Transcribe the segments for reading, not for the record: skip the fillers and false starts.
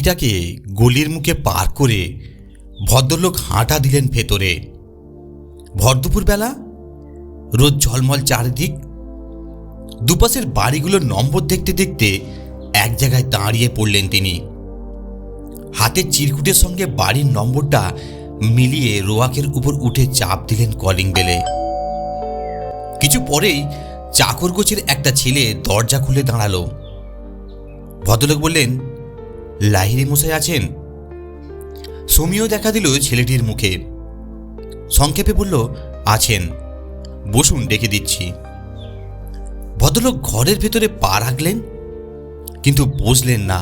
বাড়িটাকে গলির মুখে পার করে ভদ্রলোক হাঁটা দিলেন ভেতরে। ভরদুপুরবেলা, রোদ ঝলমল চারিদিক। দুপাশের বাড়িগুলোর নম্বর দেখতে দেখতে এক জায়গায় দাঁড়িয়ে পড়লেন তিনি। হাতের চিরকুটের সঙ্গে বাড়ির নম্বরটা মিলিয়ে রোয়াকের উপর উঠে চাপ দিলেন কলিং বেলে। কিছু পরেই চাকর গোছের একটা ছেলে দরজা খুলে দাঁড়ালো। ভদ্রলোক বললেন, লাহিড়ী মশাই আছেন? সমীহ দেখা দিল ছেলেটির মুখে। সংক্ষেপে বলল, আছেন, বসুন, ডেকে দিচ্ছি। ভদ্রলোক ঘরের ভেতরে পা রাখলেন, কিন্তু বসলেন না।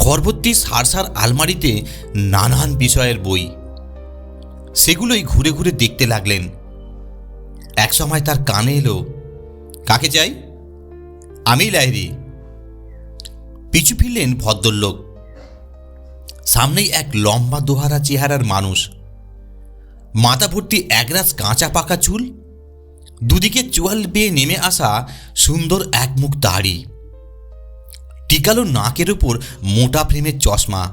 ঘরভর্তি সার আলমারিতে নানান বিষয়ের বই, সেগুলোই ঘুরে ঘুরে দেখতে লাগলেন। এক সময় তার কানে এলো, কাকে চাই? আমি লাহিড়ী। পিছু ফিরলেন ভদ্রলোক। সামনেই এক লম্বা দোহারা চেহারার মানুষ, মাথা ভর্তি একরাশ কাঁচা পাকা চুল, দুদিকে চোয়াল বেয়ে নেমে আসা সুন্দর এক মুখ দাড়ি, টিকালো নাকের উপর মোটা ফ্রেমের চশমা।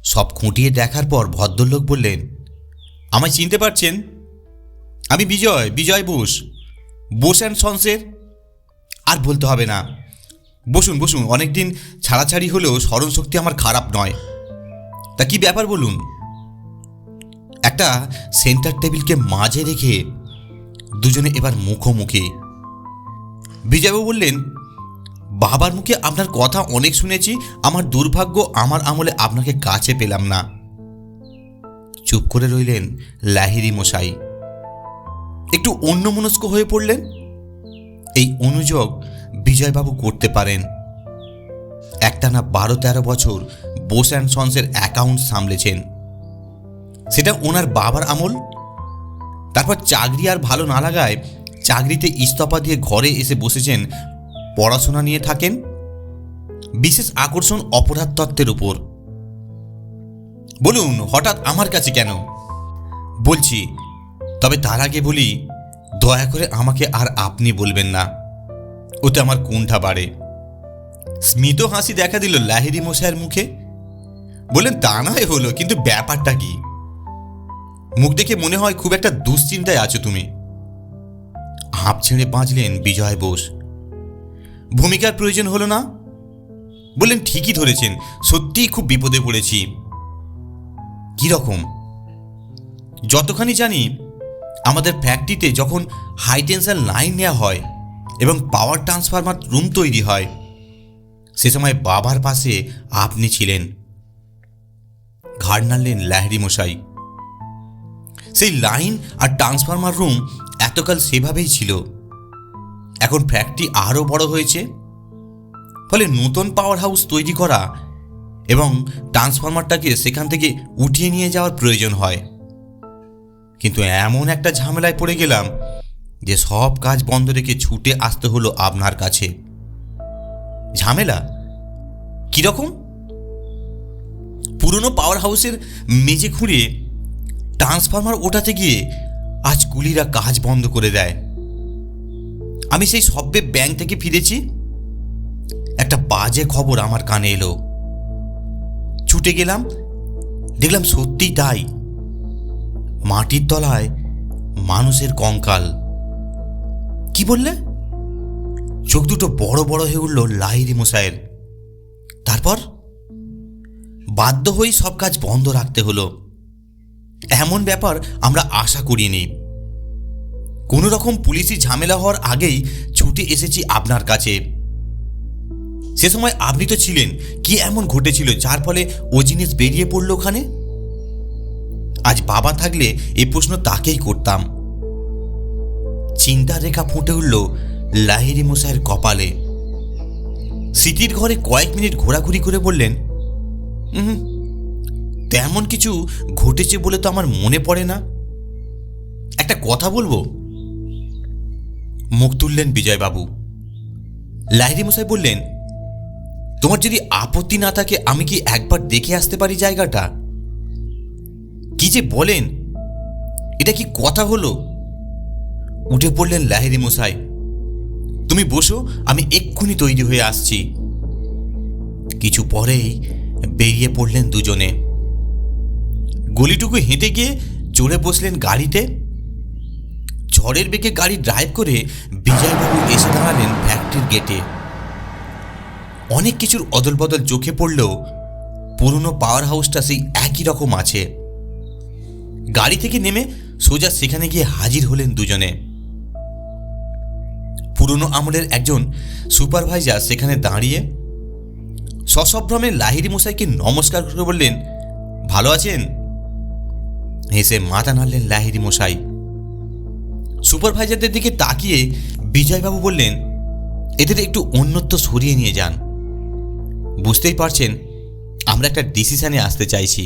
সব খুঁটিয়ে দেখার পর ভদ্রলোক বললেন, আমায় চিনতে পারছেন? আমি বিজয় বোস, বোস অ্যান্ড সন্সের। আর বলতে হবে না, বসুন বসুন, অনেকদিন ছাড়াছাড়ি হলেও স্মরণশক্তি আমার খারাপ নয়। তা কি ব্যাপার বলুন? একটা সেন্টার টেবিলকে মাঝে রেখে দুজনে এবার মুখোমুখি। বিজয়বাবু বললেন, বাবার মুখে আপনার কথা অনেক শুনেছি, আমার দুর্ভাগ্য আমার আমলে আপনাকে কাছে পেলাম না। চুপ করে রইলেন লাহিড়ী মশাই। একটু অন্যমনস্ক হয়ে পড়লেন। এই অনুযোগ বিজয়বাবু করতে পারেন। একটানা 12-13 বছর বোস অ্যান্ড সন্সের অ্যাকাউন্ট সামলেছেন, সেটা ওনার বাবার আমল। তারপর চাকরি আর ভালো না লাগায় চাকরিতে ইস্তফা দিয়ে ঘরে এসে বসেছেন, পড়াশোনা নিয়ে থাকেন। বিশেষ আকর্ষণ অপরাধ তত্ত্বের উপর। বলুন, হঠাৎ আমার কাছে কেন? বলছি, তবে তার আগে বলি, দয়া করে আমাকে আর আপনি বলবেন না, ওতে আমার কুণ্ঠা বাড়ে। স্মিত হাসি দেখা দিল লাহিড়ী মশাইয়ের মুখে। বললেন, তা নয় হলো, কিন্তু ব্যাপারটা কি? মুখ দেখে মনে হয় খুব একটা দুশ্চিন্তায় আছো তুমি। হাঁপ ছেড়ে বাঁচলেন বিজয় বোস। ভূমিকার প্রয়োজন হলো না? বললেন, ঠিকই ধরেছেন, সত্যিই খুব বিপদে পড়েছি। কি রকম? যতখানি জানি, আমাদের ফ্যাক্টরিতে যখন হাই টেনশন লাইন নেওয়া হয় এবং পাওয়ার ট্রান্সফরমার রুম তৈরি হয়, সে সময় বাবার পাশে আপনি ছিলেন। ঘাড় নাড়লেন লাহিড়ী মশাই। সেই লাইন আর ট্রান্সফরমার রুম এতকাল সেভাবেই ছিল। এখন ফ্যাক্টরি আরও বড় হয়েছে, ফলে নতুন পাওয়ার হাউস তৈরি করা এবং ট্রান্সফরমারটাকে সেখান থেকে উঠিয়ে নিয়ে যাওয়ার প্রয়োজন হয়। কিন্তু এমন একটা ঝামেলায় পড়ে গেলাম যে সব কাজ বন্ধ রেখে ছুটে আসতে হলো আপনার কাছে। ঝামেলা কিরকম? পুরনো পাওয়ার হাউসের মেঝে খুঁড়ে ট্রান্সফরমার ওঠাতে গিয়ে আজ কুলিরা কাজ বন্ধ করে দেয়। আমি সেই সবে ব্যাংক থেকে ফিরেছি, একটা বাজে খবর আমার কানে এলো। ছুটে গেলাম, দেখলাম সত্যিই তাই। মাটির তলায় মানুষের কঙ্কাল। কি বললে? চোখ দুটো বড় বড় হয়ে উঠল লাহিড়ী মশাইয়ের। তারপর বাধ্য হয়েই সব কাজ বন্ধ রাখতে হলো। এমন ব্যাপার আমরা আশা করিনি। কোনো রকম পুলিশি ঝামেলা হওয়ার আগেই ছুটে এসেছি আপনার কাছে। সে সময় আপনি তো ছিলেন। কি এমন ঘটেছিল যার ফলে ও জিনিস বেরিয়ে পড়ল ওখানে? আজ বাবা থাকলে এ প্রশ্ন তাকেই করতাম। চিন্তার রেখা ফুটে উঠল লাহিড়ী মশাইয়ের কপালে। স্মৃতির ঘরে কয়েক মিনিট ঘোরাঘুরি করে বললেন, তেমন কিছু ঘটেছে বলে তো আমার মনে পড়ে না। একটা কথা বলবো? মুখ তুললেন বিজয়বাবু। লাহিড়ী মশাই বললেন, তোমার যদি আপত্তি না থাকে আমি কি একবার দেখে আসতে পারি জায়গাটা? কি যে বলেন, এটা কি কথা হলো? উঠে পড়লেন লাহিড়ী মশাই। তুমি বসো, আমি এক্ষুনি তৈরি হয়ে আসছি। কিছু পরেই বেরিয়ে পড়লেন দুজনে। গলিটুকু হেঁটে গিয়ে চড়ে বসলেন গাড়িতে। ঝড়ের বেগে গাড়ি ড্রাইভ করে বিজয়বাবু এসে দাঁড়ালেন ফ্যাক্টরির গেটে। অনেক কিছুর অদল বদল চোখে পড়লেও পুরনো পাওয়ার হাউসটা সেই একই রকম আছে। গাড়ি থেকে নেমে সোজা সেখানে গিয়ে হাজির হলেন দুজনে। পুরনো আমলের একজন সুপারভাইজার সেখানে দাঁড়িয়ে সসম্ভ্রমে লাহিড়ী মশাইকে নমস্কার করে বললেন, ভালো আছেন? হেসে মাথা নাড়লেন লাহিড়ী মশাই। সুপারভাইজারদের দিকে তাকিয়ে বিজয়বাবু বললেন, এদের একটু অন্যত্র সরিয়ে নিয়ে যান। বুঝতেই পারছেন আমরা একটা ডিসিশনে আসতে চাইছি।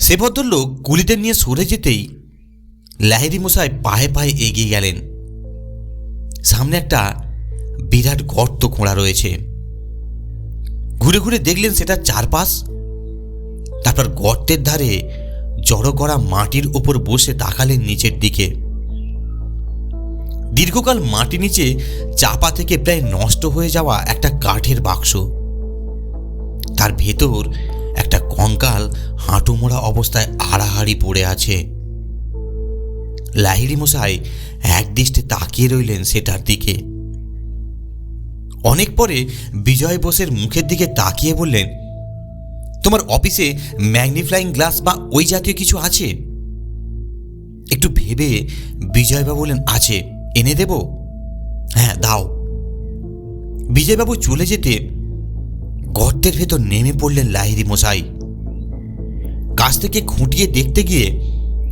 সে ভদ্রলোক কুলিদের নিয়ে সরে যেতেই লাহিড়ী মশাই পায়ে পায়ে এগিয়ে গেলেন। সামনে একটা বিরাট গর্ত খোঁড়া রয়েছে। ঘুরে ঘুরে দেখলেন সেটার চারপাশ। তারপর গর্তের ধারে জড়ো করা মাটির ওপর বসে তাকালেন নিচের দিকে। দীর্ঘকাল মাটি নিচে চাপা থেকে প্রায় নষ্ট হয়ে যাওয়া একটা কাঠের বাক্স, তার ভেতর একটা কঙ্কাল হাঁটু মোড়া অবস্থায় আড়াহাড়ি পড়ে আছে। লাহিড়ী মশাই একদৃষ্টে তাকিয়ে রইলেন সেটার দিকে। অনেক পরে বিজয় বোসের মুখের দিকে তাকিয়ে বললেন, তোমার অফিসে ম্যাগনিফ্লাইং গ্লাস বা ওই জাতীয় কিছু আছে? একটু ভেবে বিজয়বাবু বললেন, আছে, এনে দেব? হ্যাঁ, দাও। বিজয়বাবু চলে যেতে গর্তের ভেতর নেমে পড়লেন লাহিড়ী মশাই। কাছ থেকে খুঁটিয়ে দেখতে গিয়ে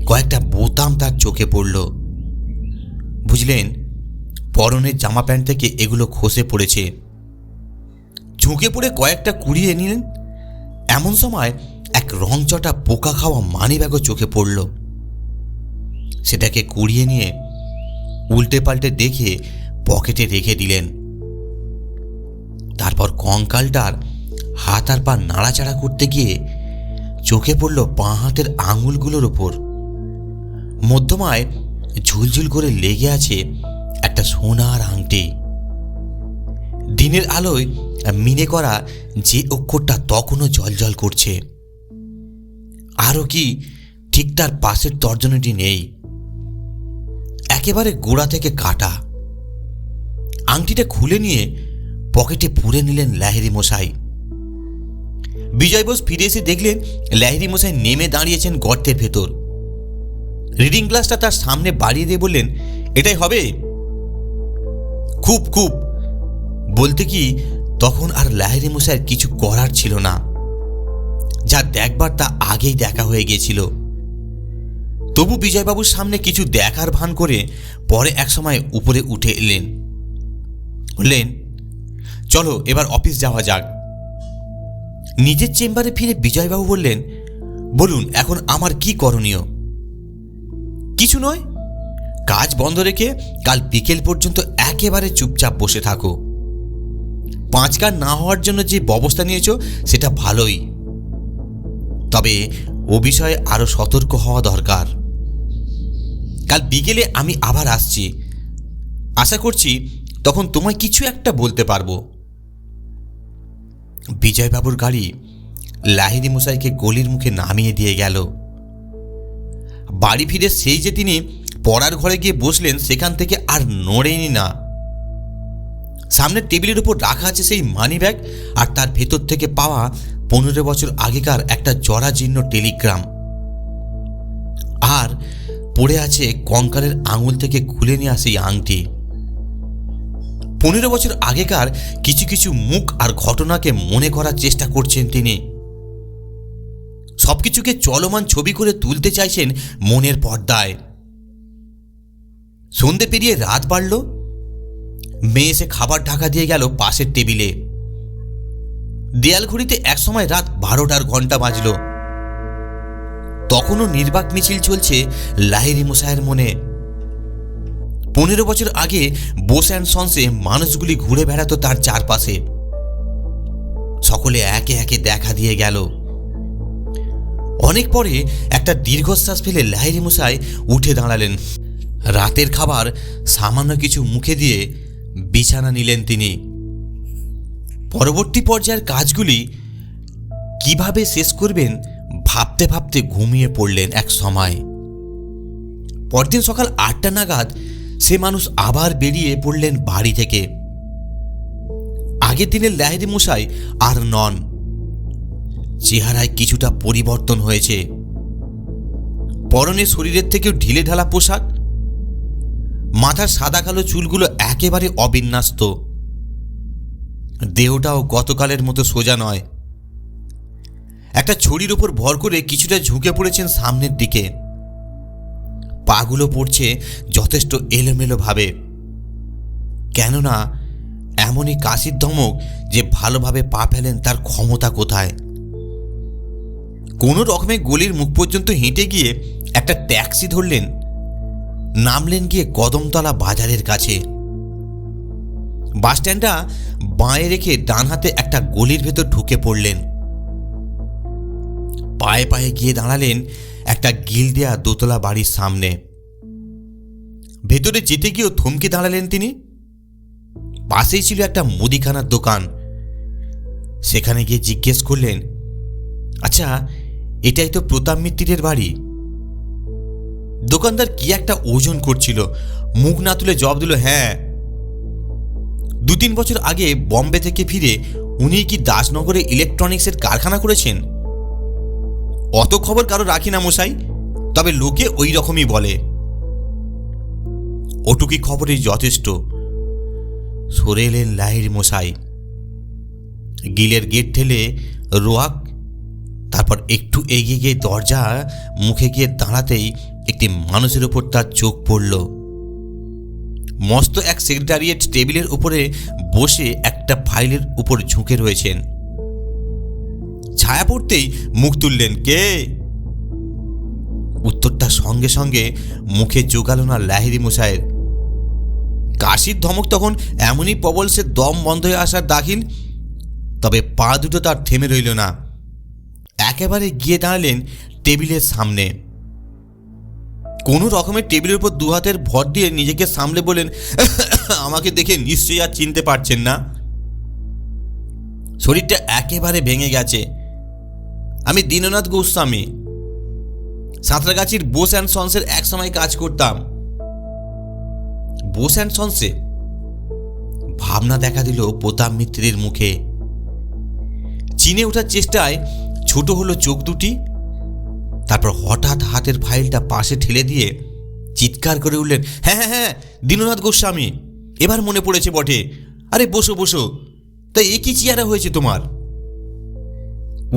কয়েকটা বোতাম তার চোখে পড়ল। বুঝলেন পরনের জামা প্যান্ট থেকে এগুলো খসে পড়েছে। ঝুঁকে পড়ে কয়েকটা কুড়িয়ে নিলেন। এমন সময় এক রংচটা পোকা খাওয়া মানিব্যাগও চোখে পড়ল। সেটাকে কুড়িয়ে নিয়ে উল্টে পাল্টে দেখে পকেটে রেখে দিলেন। তারপর কঙ্কালটার হাত আর পা নাড়াচাড়া করতে গিয়ে চোখে পড়ল বাঁ হাতের আঙুলগুলোর ওপর মধ্যমায় ঝুলঝুল করে লেগে আছে একটা সোনার আংটি। দিনের আলোয় মিনে করা যে অক্ষরটা তখনও জলজল করছে। আরও কি, ঠিক তার পাশের তর্জনীটি নেই, একেবারে গোড়া থেকে কাটা। আংটিটা খুলে নিয়ে পকেটে পুরে নিলেন লাহিড়ী মশাই। বিজয় বোস ফিরে এসে দেখলেন লাহিড়ী মশাই নেমে দাঁড়িয়েছেন গর্তের ভেতর। রিডিং গ্লাসটা তার সামনে বাড়িয়ে দিয়ে বললেন, এটাই হবে? খুব খুব। বলতে কি তখন আর লাহিড়ী মশাইয়ের কিছু করার ছিল না। যা দেখবার তা আগেই দেখা হয়ে গিয়েছিল। তবু বিজয়বাবুর সামনে কিছু দেখার ভান করে পরে একসময় উপরে উঠে এলেন। বললেন, চলো এবার অফিস যাওয়া যাক। নিজের চেম্বারে ফিরে বিজয়বাবু বললেন, বলুন এখন আমার কি করণীয়? কিছু নয়, কাজ বন্ধ রেখে কাল বিকেল পর্যন্ত একেবারে চুপচাপ বসে থাকো। পাঁচকার না হওয়ার জন্য যে ব্যবস্থা নিয়েছ সেটা ভালোই, তবে ও বিষয়ে আরো সতর্ক হওয়া দরকার। কাল বিকেলে আমি আবার আসছি, আশা করছি তখন তোমায় কিছু একটা বলতে পারবো। বিজয়বাবুর গাড়ি লাহিড়ী মশাইকে গলির মুখে নামিয়ে দিয়ে গেল। বাড়ি ফিরে সেই যে তিনি পড়ার ঘরে গিয়ে বসলেন, সেখান থেকে আর নড়েনি না। সামনের টেবিলের উপর রাখা আছে সেই মানি ব্যাগ, আর তার ভেতর থেকে পাওয়া 15 বছর আগেকার একটা জরাজীর্ণ টেলিগ্রাম। আর পড়ে আছে কঙ্কালের আঙুল থেকে খুলে নেওয়া সেই আংটি। 15 বছর আগেকার কিছু কিছু মুখ আর ঘটনাকে মনে করার চেষ্টা করছেন তিনি। সবকিছুকে চলমান ছবি করে তুলতে চাইছেন মনের পর্দায়। সন্ধে পেরিয়ে রাত বাড়ল। মেয়ে এসে খাবার ঢাকা দিয়ে গেল পাশের টেবিলে। দেয়াল ঘড়িতে একসময় রাত 12টার ঘন্টা বাজল। তখনও নির্বাক মিছিল চলছে লাহিড়ী মশাইয়ের মনে। 15 বছর আগে বোস অ্যান্ড সন্সে মানুষগুলি ঘুরে বেড়াতো তার চারপাশে। সকলে একে একে দেখা দিয়ে গেল। অনেক পরে একটা দীর্ঘশ্বাস ফেলে লাহিড়ী মশাই উঠে দাঁড়ালেন। রাতের খাবার সামান্য কিছু মুখে দিয়ে বিছানা নিলেন তিনি। পরবর্তী পর্যায়ের কাজগুলি কিভাবে শেষ করবেন ভাবতে ভাবতে ঘুমিয়ে পড়লেন এক সময়। পরদিন সকাল 8টা নাগাদ সে মানুষ আবার বেরিয়ে পড়লেন বাড়ি থেকে। আগের দিনের লাহিড়ী মশাই আর নন। চেহারায় কিছুটা পরিবর্তন হয়েছে। পরনে শরীরের থেকেও ঢিলে ঢালা পোশাক, মাথার সাদা কালো চুলগুলো একেবারে অবিন্যস্ত, দেহটাও গতকালের মতো সোজা নয়। একটা ছড়ির ওপর ভর করে কিছুটা ঝুঁকে পড়েছেন সামনের দিকে। পাগুলো পড়ছে যথেষ্ট এলোমেলো ভাবে, কেননা এমনই কাশির ধমক যে ভালোভাবে পা ফেলেন তার ক্ষমতা কোথায়। কোনো রকমে গলির মুখ পর্যন্ত হেঁটে গিয়ে একটা ট্যাক্সি ধরলেন, নামলেন গিয়ে কদমতলা বাজারের কাছে। বাসস্ট্যান্ডটা বাঁয়ে রেখে ডান হাতে একটা গলির ভেতর ঢুকে পড়লেন। পায়ে পায়ে গিয়ে দাঁড়ালেন একটা গিল দেয়া দোতলা বাড়ির সামনে। ভেতরে যেতে গিয়েও থমকে দাঁড়ালেন তিনি। পাশেই ছিল একটা মুদিখানার দোকান। সেখানে গিয়ে জিজ্ঞেস করলেন, আচ্ছা, এটাই তো প্রতাপ মিত্তিরের বাড়ি? দোকানদার কি একটা ওজন করছিল, মুখ না তুলে জবাব দিল, হ্যাঁ। 2-3 বছর আগে বম্বে থেকে ফিরে উনি কি দাসনগরে ইলেকট্রনিক্সের কারখানা করেছেন? অত খবর কারো রাখি না মশাই, তবে লোকে ওই রকমই বলে। ওটুকি খবরই যথেষ্ট। সরে এলেন লাহিড়ী মশাই। গিলের গেট ঠেলে রোয়াক, তারপর একটু এগিয়ে গিয়ে দরজা মুখে গিয়ে দাঁড়াতেই একটি মানুষের উপর তার চোখ পড়ল। মস্ত এক সেক্রেটারিয়েট টেবিলের উপরে বসে একটা ফাইলের উপর ঝুঁকে রয়েছেন। ছায়া পড়তেই মুখ তুললেন, কে? উত্তরটা সঙ্গে সঙ্গে মুখে জোগালো না লাহিড়ী মশাইয়ের। কাশির ধমক তখন এমনই প্রবল সে দম বন্ধ হয়ে আসার দাখিল, তবে পা দুটো তার থেমে রইল না। একেবারে গিয়ে দাঁড়ালেন টেবিলের সামনে। কোনো রকমের টেবিলের উপর 2 হাতের ভর দিয়ে নিজেকে সামলে বলেন, আমাকে দেখে নিশ্চয়ই আর চিনতে পারছেন না। শরীরটা একেবারে ভেঙে গেছে। আমি দীননাথ গোস্বামী, সাঁতরাগাছির বোস অ্যান্ড সন্সের এক সময় কাজ করতাম। বোস অ্যান্ড সন্সে? ভাবনা দেখা দিল প্রতাপ মিত্রের মুখে। চিনে ওঠার চেষ্টায় ছোট হলো চোখ দুটি। তারপর হঠাৎ হাতের ফাইলটা পাশে ঠেলে দিয়ে চিৎকার করে উঠলেন, হ্যাঁ হ্যাঁ হ্যাঁ, দীননাথ গোস্বামী, এবার মনে পড়েছে বটে। আরে বসো বসো, তাই এ কি চেহারা হয়েছে তোমার?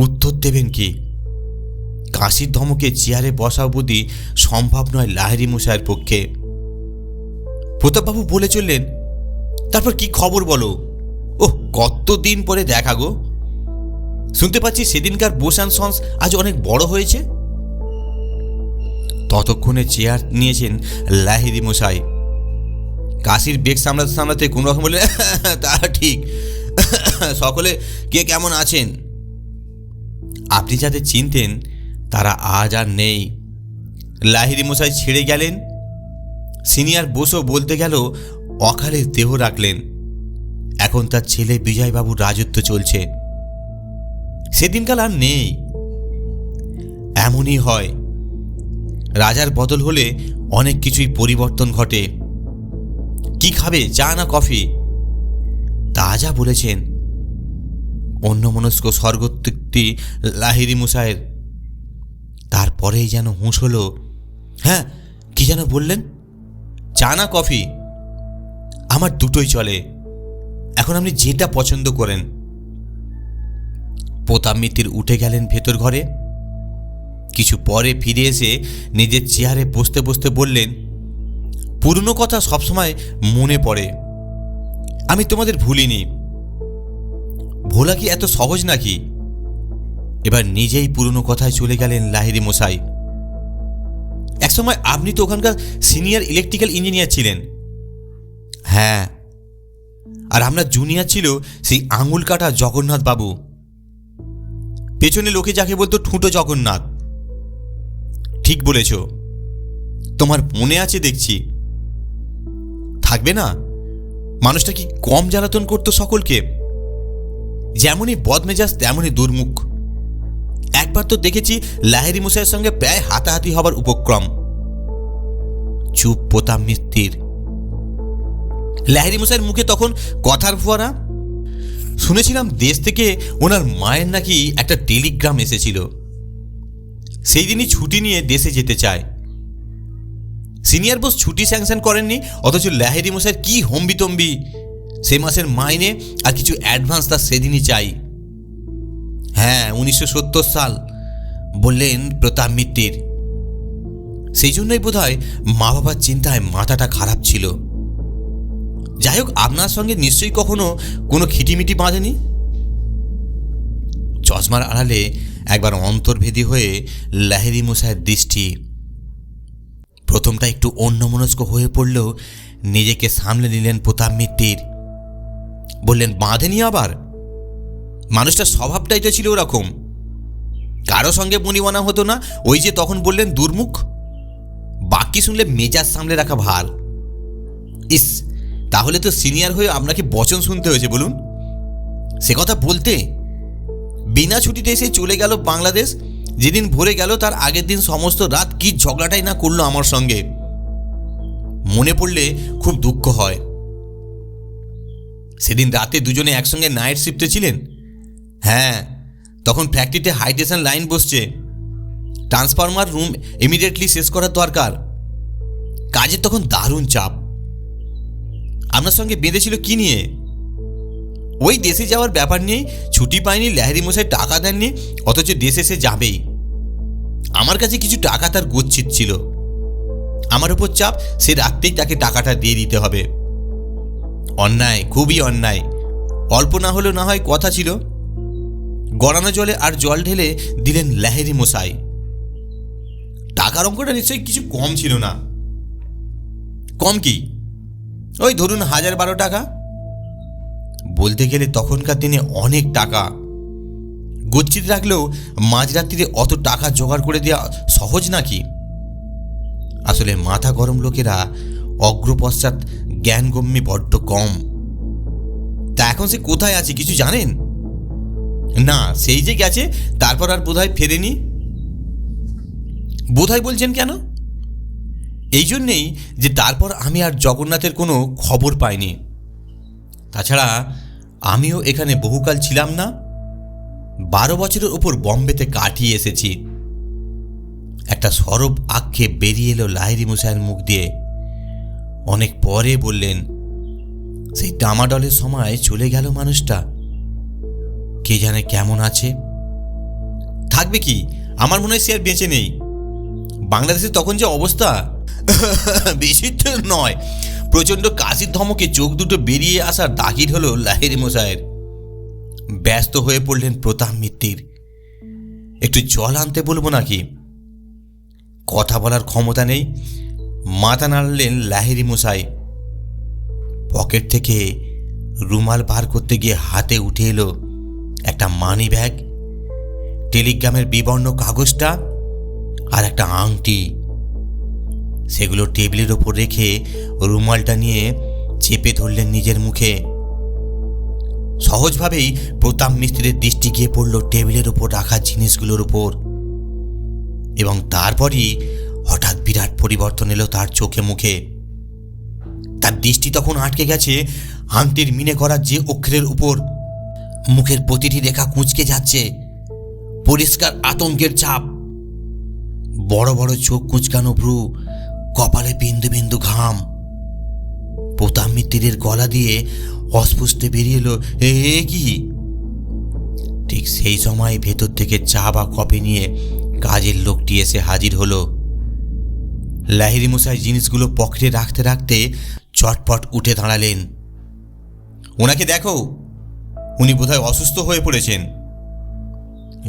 উত্তর দেবেন কি? কাশির ধমকে চেয়ারে বসা অবধি সম্ভব নয় লাহিড়ী মশাইয়ের পক্ষে। প্রতাপবাবু বলে চললেন, তারপর কি খবর বলো? ওহ, কতদিন পরে দেখা গো। শুনতে পাচ্ছি সেদিনকার বোস অ্যান্ড সন্স আজ অনেক বড় হয়েছে। ততক্ষণে চেয়ার নিয়েছেন লাহিড়ী মশাই। কাশির বেগ সামলাতে সামলাতে কোনো রকম বলে, তা ঠিক। সকলে কে কেমন আছেন? আপনি যাদের চিনতেন তারা আজ আর নেই। লাহিড়ী মশাই ছেড়ে গেলেন। সিনিয়র বোসও বলতে গেল অকালে দেহ রাখলেন। এখন তার ছেলে বিজয়বাবুর রাজত্ব চলছে। সেদিনকাল আর নেই। এমনই হয়, রাজার বদল হলে অনেক কিছুই পরিবর্তন ঘটে। কি খাবে, চা না কফি? তা যা বলেছেন। অন্যমনস্ক স্বর্গোত্তক্তি লাহিড়ী মশাইয়ের। তারপরেই যেন হুঁশ হলো, হ্যাঁ, কি যেন বললেন? চা না কফি? আমার দুটোই চলে, এখন আপনি যেটা পছন্দ করেন। প্রতাপ মিত্র উঠে গেলেন ভেতর ঘরে। কিছু পরে ফিরে এসে নিজের চেয়ারে বসতে বসতে বললেন, পুরনো কথা সবসময় মনে পড়ে। আমি তোমাদের ভুলিনি। ভোলা কি এত সহজ নাকি? এবার নিজেই পুরনো কথায় চলে গেলেন লাহিড়ী মশাই। একসময় আপনি তো ওখানকার সিনিয়র ইলেকট্রিক্যাল ইঞ্জিনিয়ার ছিলেন। হ্যাঁ, আর আমরা জুনিয়র ছিল সেই আঙুল কাটা জগন্নাথ বাবু। পেছনে লোকে যাকে বলতো ঠুঁটো জগন্নাথ। ঠিক বলেছ, তোমার মনে আছে দেখছি। থাকবে না? মানুষটা কি কম জ্বালাতন করতো সকলকে? যেমনই বদমেজাজ তেমনই দুর্মুখ। একবার তো দেখেছি লাহিড়ী মশাইয়ের সঙ্গে প্রায় হাতাহাতি হবার উপক্রম। চুপ প্রতাপ মিত্তির। লাহিড়ী মশাইয়ের মুখে তখন কথার ফোয়ারা। শুনেছিলাম দেশ থেকে ওনার মায়ের নাকি একটা টেলিগ্রাম এসেছিল, সেই দিনই ছুটি নিয়ে দেশে যেতে চায়। সিনিয়র বস ছুটি স্যাংশন করেননি, অথচ লাহিড়ী মশাইয়ের কি হম্বিতম্বি, সে মাসের মাইনে আর কিছু অ্যাডভান্স তার সেদিনই চাই। হ্যাঁ, 1970 সাল বললেন প্রতাপ মিত্তির। সেই জন্যই বোধহয় মা বাবার চিন্তায় মাথাটা খারাপ ছিল। যাই হোক, আপনার সঙ্গে নিশ্চয়ই কখনো কোনো খিটিমিটি বাঁধেনি? চশমার আড়ালে একবার অন্তর্ভেদী হয়ে লাহিড়ী মশাইয়ের দৃষ্টি। প্রথমটা একটু অন্যমনস্ক হয়ে পড়লেও নিজেকে সামলে নিলেন প্রতাপ মিত্তির। বললেন, বাঁধেনি আবার? মানুষটার স্বভাবটাই তো ছিল ওরকম, কারো সঙ্গে বনিবনা হতো না। ওই যে তখন বললেন দুর্মুখ, বাকি শুনলে মেজাজ সামলে রাখা ভাল। ইস, তাহলে তো সিনিয়র হয়ে আপনাকে বচন শুনতে হয়েছে বলুন। সে কথা বলতে বিনা ছুটিতে এসে চলে গেল বাংলাদেশ। যেদিন ভরে গেল তার আগের দিন সমস্ত রাত কি ঝগড়াটাই না করলো আমার সঙ্গে। মনে পড়লে খুব দুঃখ হয়। সেদিন রাতে দুজনে একসঙ্গে নাইট শিফটে ছিলেন। হ্যাঁ, তখন ফ্যাক্টরিতে হাইড্রেশন লাইন বসছে, ট্রান্সফরমার রুম ইমিডিয়েটলি শেষ করার দরকার। কাজের তখন দারুণ চাপ। আপনার সঙ্গে বেঁধেছিল কি নিয়ে? ওই দেশে যাওয়ার ব্যাপার নিয়েই। ছুটি পায়নি, লাহিড়ী মশাই টাকা দেননি, অথচ দেশে সে যাবেই। আমার কাছে কিছু টাকা তার গচ্ছিত ছিল, আমার উপর চাপ, সে রাত্রেই তাকে টাকাটা দিয়ে দিতে হবে। অন্যায়, খুবই অন্যায়। অল্প না হলেও না হয় কথা ছিল। গড়ানো জলে আর জল ঢেলে দিলেন লাহিড়ী মশাই। টাকার অঙ্কটা নিশ্চয়ই কিছু কম ছিল না। কম কি? ওই ধরুন 1012 টাকা। বলতে গেলে তখনকার দিনে অনেক টাকা। গচ্ছিত রাখলেও মাঝরাত্রিরে অত টাকা জোগাড় করে দেওয়া সহজ নাকি? আসলে মাথা গরম লোকেরা অগ্রপশ্চাৎ জ্ঞানগম্যি বড্ড কম। তা এখন সে কোথায় আছে কিছু জানেন? না, সেই যে গেছে, তারপর আর বোধহয় ফেরেনি। বোধহয় বলছেন কেন? এই জন্যেই যে তারপর আমি আর জগন্নাথের কোনো খবর পাইনি। তাছাড়া আমিও এখানে বহুকাল ছিলাম না, 12 বছরের ওপর বম্বেতে কাটিয়ে এসেছি। একটা সরব আক্ষেপ বেরিয়ে এলো লাহিড়ী মশাইয়ের মুখ দিয়ে। অনেক পরে বললেন, সেই ডামাডলের সময় চলে গেল মানুষটা, কে জানে কেমন আছে। থাকবে কি, আমার মনে হয় সে আর বেঁচে নেই। বাংলাদেশে তখন যে অবস্থা, বেশি তো নয়, প্রচণ্ড কাশির ধমকে চোখ দুটো বেরিয়ে আসার তাগিদ হলো লাহিড়ী মশাইয়ের। ব্যস্ত হয়ে পড়লেন প্রতাপ মিত্তির। একটু জল আনতে বলবো নাকি? কথা বলার ক্ষমতা নেই, মাথা নাড়লেন লাহিড়ী মশাই। পকেট থেকে রুমাল বার করতে গিয়ে হাতে উঠে এলো একটা মানি ব্যাগ, টেলিগ্রামের বিবর্ণ কাগজটা আর একটা আংটি। সেগুলো টেবিলের ওপর রেখে রুমালটা নিয়ে চেপে ধরলেন নিজের মুখে। সহজভাবেই প্রতাপ মিস্ত্রির দৃষ্টি গিয়ে পড়ল টেবিলের ওপর রাখা জিনিসগুলোর উপর, এবং তারপরই হঠাৎ বিরাট পরিবর্তন এলো তার চোখে মুখে। তার দৃষ্টি তখন আটকে গেছে আংটির মিনে করা যে অক্ষরের উপর। মুখের প্রতিটি রেখা কুঁচকে যাচ্ছে, পরিষ্কার আতঙ্কের ছাপ। বড় বড় চোখ কুঁচকানো ভ্রু, কপালে বিন্দু বিন্দু ঘাম। প্রতাপ মিত্তিরের গলা দিয়ে অস্ফুটে বেরিয়ে এলো, এ কি? ঠিক সেই সময় ভেতর থেকে চা বা কফি নিয়ে কাজের লোকটি এসে হাজির হলো। লাহিড়ী মশাই জিনিসগুলো পকেটে রাখতে রাখতে চটপট উঠে দাঁড়ালেন। ওনাকে দেখো, উনি বোধহয় অসুস্থ হয়ে পড়েছেন।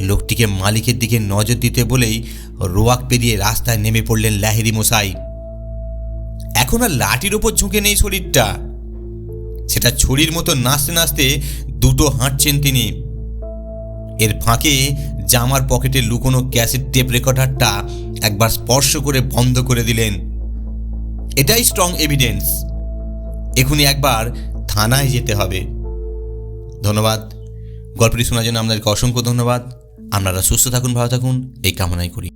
লোকটিকে মালিকের দিকে নজর দিতে বলেই রোয়াক পেরিয়ে রাস্তায় নেমে পড়লেন লাহিড়ী মশাই। এখন আর লাঠির ওপর ঝুঁকে নেই শরীরটা, সেটা ছড়ির মতো নাচতে নাচতে দুটো হাঁটছেন তিনি। এর ফাঁকে জামার পকেটে লুকোনো ক্যাসেট টেপ রেকর্ডারটা একবার স্পর্শ করে বন্ধ করে দিলেন। এটাই স্ট্রং এভিডেন্স, এখনই একবার থানায় যেতে হবে। ধন্যবাদ। গল্পটি শোনার জন্য আপনাদেরকে অসংখ্য ধন্যবাদ। আপনারা সুস্থ থাকুন, ভালো থাকুন এই কামনাই করি।